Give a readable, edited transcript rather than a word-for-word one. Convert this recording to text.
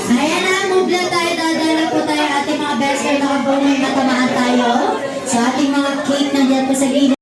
Ayan na, move lang tayo. Dadala po tayo ating mga best friend. Nakabuhay na tamaan tayo. So ating mga cake nandiyan po sa gilid.